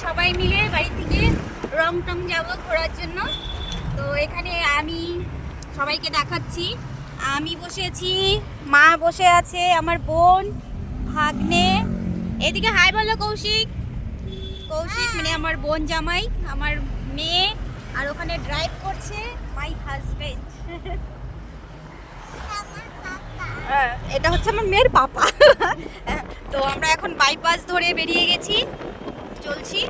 সবাই মিলে বাড়ি থেকে রংটং যাবো ঘোরার জন্য। তো এখানে আমি সবাইকে দেখাচ্ছি, আমি বসেছি, মা বসে আছে, আমার বোন, ভাগ্নে, এদিকে হাই বলো কৌশিক, কৌশিক মানে আমার বোন জামাই, আমার মেয়ে, আর ওখানে ড্রাইভ করছে মাই হাজবেন্ড। এটা হচ্ছে আমার মেয়ের পাপা। তো আমরা এখন বাইপাস ধরে বেরিয়ে গেছি, চলছি।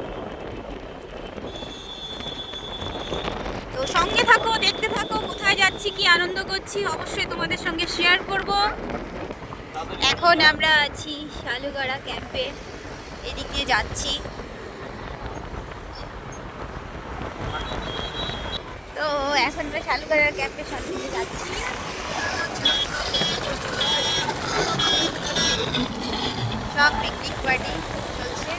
তো সঙ্গে থাকো, দেখতে থাকো কোথায় যাচ্ছি, কি আনন্দ করছি, অবশ্যই তোমাদের সঙ্গে শেয়ার করব। এখন আমরা আছি শালুগড়া ক্যাম্পে, এদিক দিয়ে যাচ্ছি। তো এখন আমরা শালুগড়া ক্যাম্পের সামনে দিয়ে যাচ্ছি। সব পিকনিক পার্টি চলছে।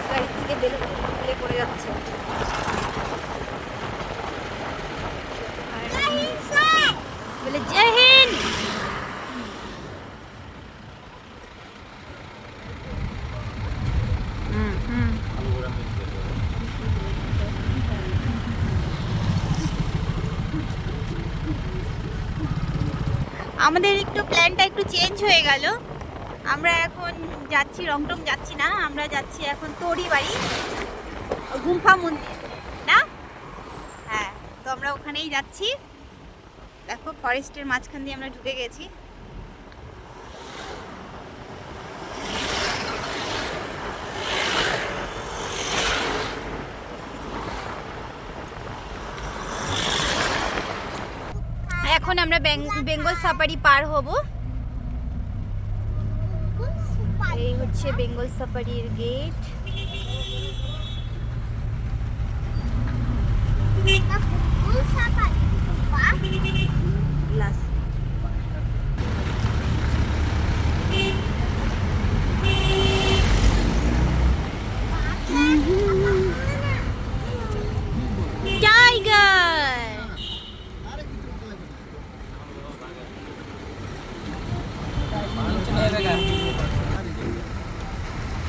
গাড়ি থেকে বেলে পড়ে যাচ্ছে। বলে জয় হিন্দ। আমাদের একটু প্ল্যানটা একটু চেঞ্জ হয়ে গেল। আমরা এখন যাচ্ছি রংটং, যাচ্ছি না, আমরা যাচ্ছি এখন তড়িবাড়ি গুম্ফা মন্দির না। হ্যাঁ, তো আমরা ওখানেই যাচ্ছি। দেখো ফরেস্টের মাঝখান দিয়ে আমরা ঢুকে গেছি। এখন আমরা বেঙ্গল সাফারি পার হব। এই হচ্ছে বেঙ্গল সাফারির গেট। Glass tiger.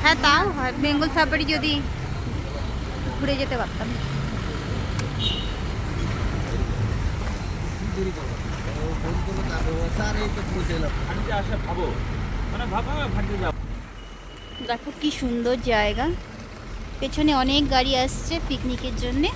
হ্যাঁ, তাও হয়, বেঙ্গল সাফারি যদি ঘুরে যেতে পারতাম। দেখো কি সুন্দর জায়গা, পেছনে অনেক গাড়ি আসছে পিকনিকের জন্যে।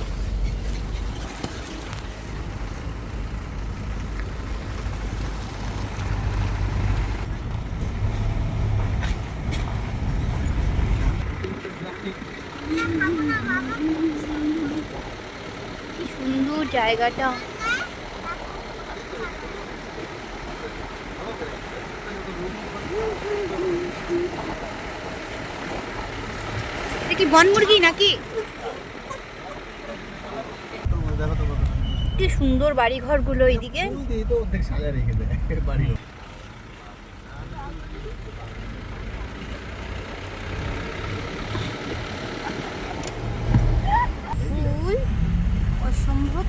কি সুন্দর জায়গাটা। এটা কি বনমুরগি নাকি? কি সুন্দর বাড়ি ঘরগুলো এইদিকে। ফুল অসম্ভব।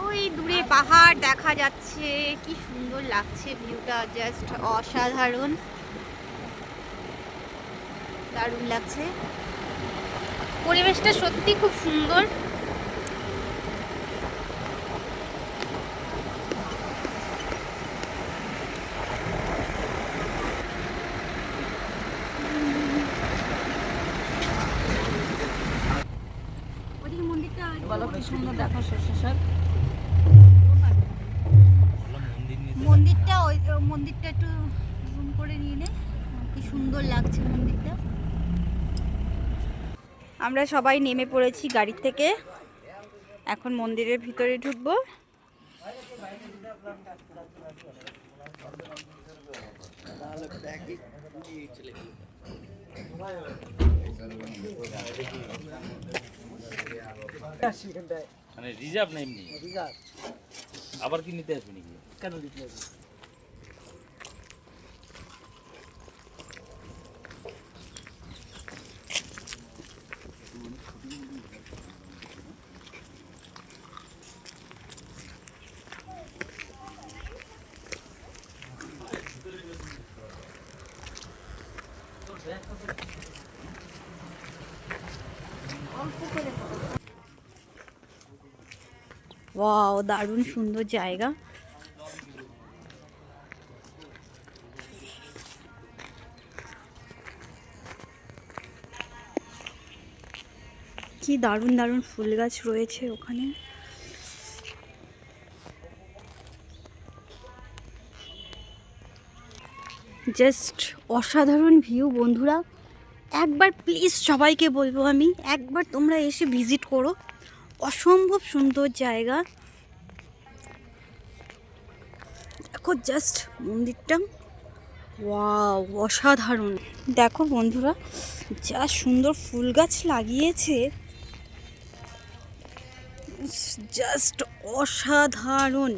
ওই দূরে পাহাড় দেখা যাচ্ছে, কি সুন্দর লাগছে ভিউটা, জাস্ট অসাধারণ, দারুণ লাগছে। পরিবেশটা সত্যি খুব সুন্দর। ওদিকে মন্দিরটা বলো, কি সুন্দর দেখো শেষের মন্দিরটা, ওই মন্দিরটা একটু জুম করে নিয়ে নে, কি সুন্দর লাগছে মন্দিরটা। আমরা সবাই নেমে পড়েছি গাড়ি থেকে, এখন মন্দিরের ভিতরে ঢুকবো। মানে রিজার্ভ না এমনি? রিজার্ভ। আবার কি নিতে আসবে নাকি? কেন নিতে আসবে? ওয়াও, দারুণ সুন্দর জায়গা। কি দারুণ দারুণ ফুল গাছ রয়েছে ওখানে। জাস্ট অসাধারণ ভিউ বন্ধুরা। একবার প্লিজ সবাইকে বলবো আমি, একবার তোমরা এসে ভিজিট করো। অসম্ভব সুন্দর জায়গা। দেখো জাস্ট মন্দিরটা, ওয়াও অসাধারণ। দেখো বন্ধুরা, যা সুন্দর ফুল গাছ লাগিয়েছে, জাস্ট অসাধারণ।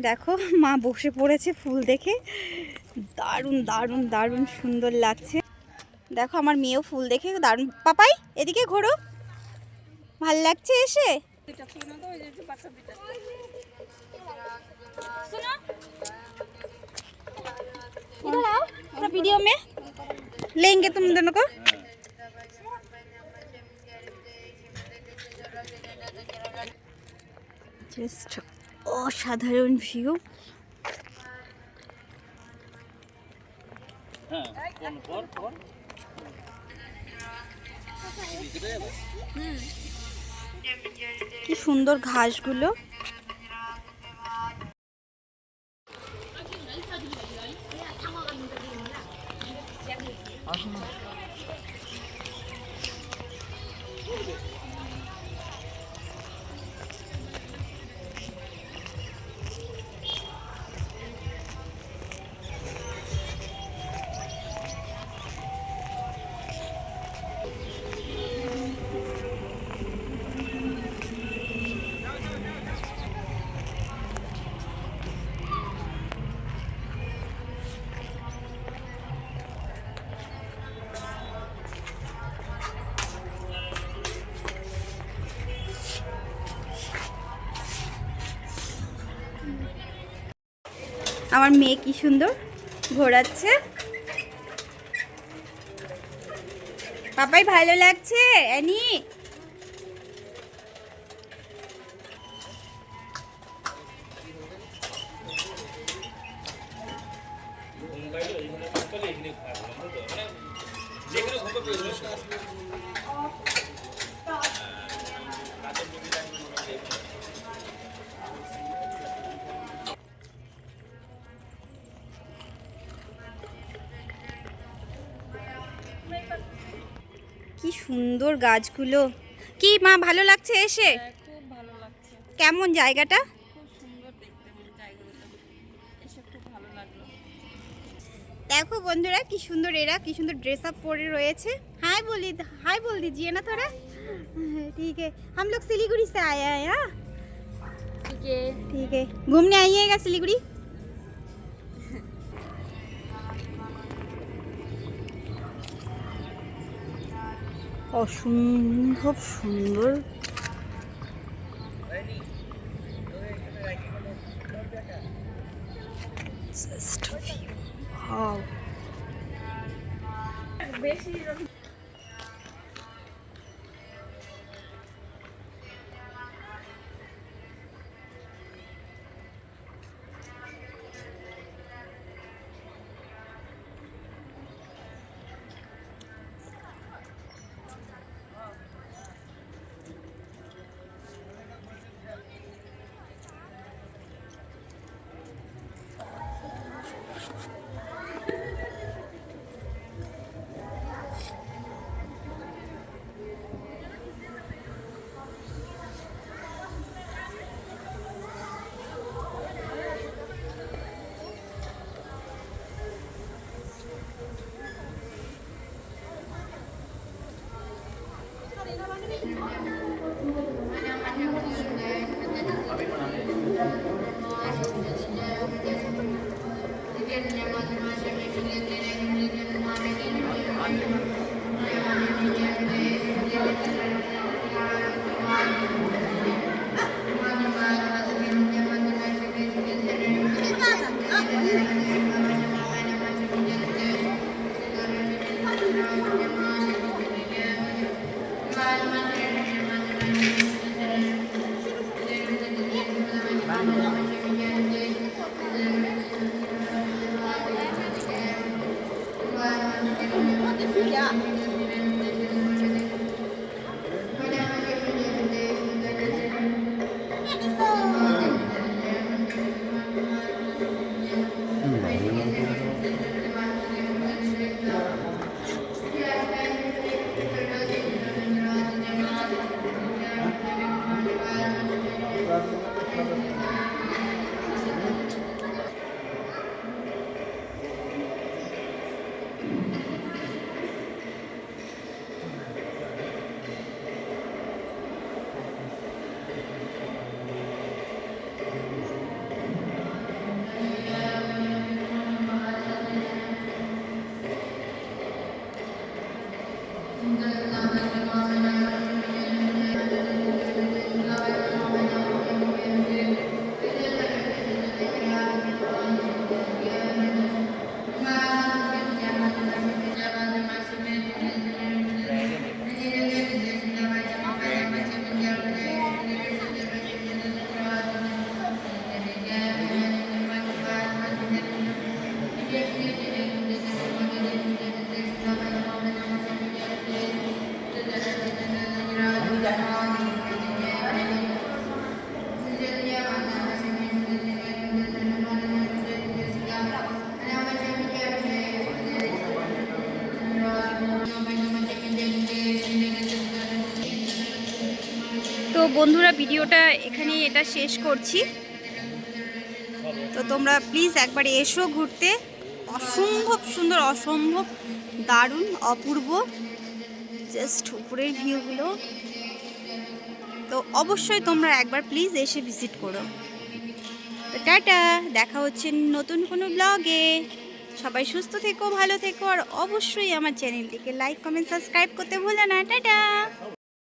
দেখো মা বসে পড়েছে ফুল দেখে, দারুণ দারুণ দারুণ সুন্দর লাগছে। দেখো আমার মেয়েও ফুল দেখে দারুণ। পাপাই এদিকে ঘোরো, ভাল লাগছে এসে। वीडियो में लेंगे तुम दोनों को। जस्ट असाधारण ভিউ। কি সুন্দর ঘাসগুলো। আমার মেয়ে কি সুন্দর ঘোরাচ্ছে। পাপাই ভালো লাগছে অ্যানি। কি সুন্দর গাছগুলো। কি মা ভালো লাগছে এসে? খুব ভালো লাগছে। কেমন জায়গাটা? খুব সুন্দর দেখতে জায়গাগুলো, এসে খুব ভালো লাগলো। देखो बंधुरा की सुंदर एरा की सुंदर ड्रेस अप परे रयेछे। हाय बोल दीजिए ना थोड़ा। ठीक है, हम लोग सिलीगुड़ी से आए हैं। हाँ ठीक है, घूमने आइएगा सिलीगुड़ी। असम्भव सुंदर। Just view. Wow. তো বন্ধুরা, ভিডিওটা এখানে এটা শেষ করছি। তো তোমরা প্লিজ একবার এসো ঘুরতে। অসম্ভব সুন্দর, অসম্ভব দারুণ, অপূর্ব, জাস্ট উপরের ভিউগুলো। তো অবশ্যই তোমরা একবার প্লিজ এসে ভিজিট করো। তো টাটা, দেখা হচ্ছে নতুন কোনো ব্লগে। সবাই সুস্থ থেকো, ভালো থেকো, আর অবশ্যই আমার চ্যানেলটিকে লাইক, কমেন্ট, সাবস্ক্রাইব করতে ভুলো না। টাটা।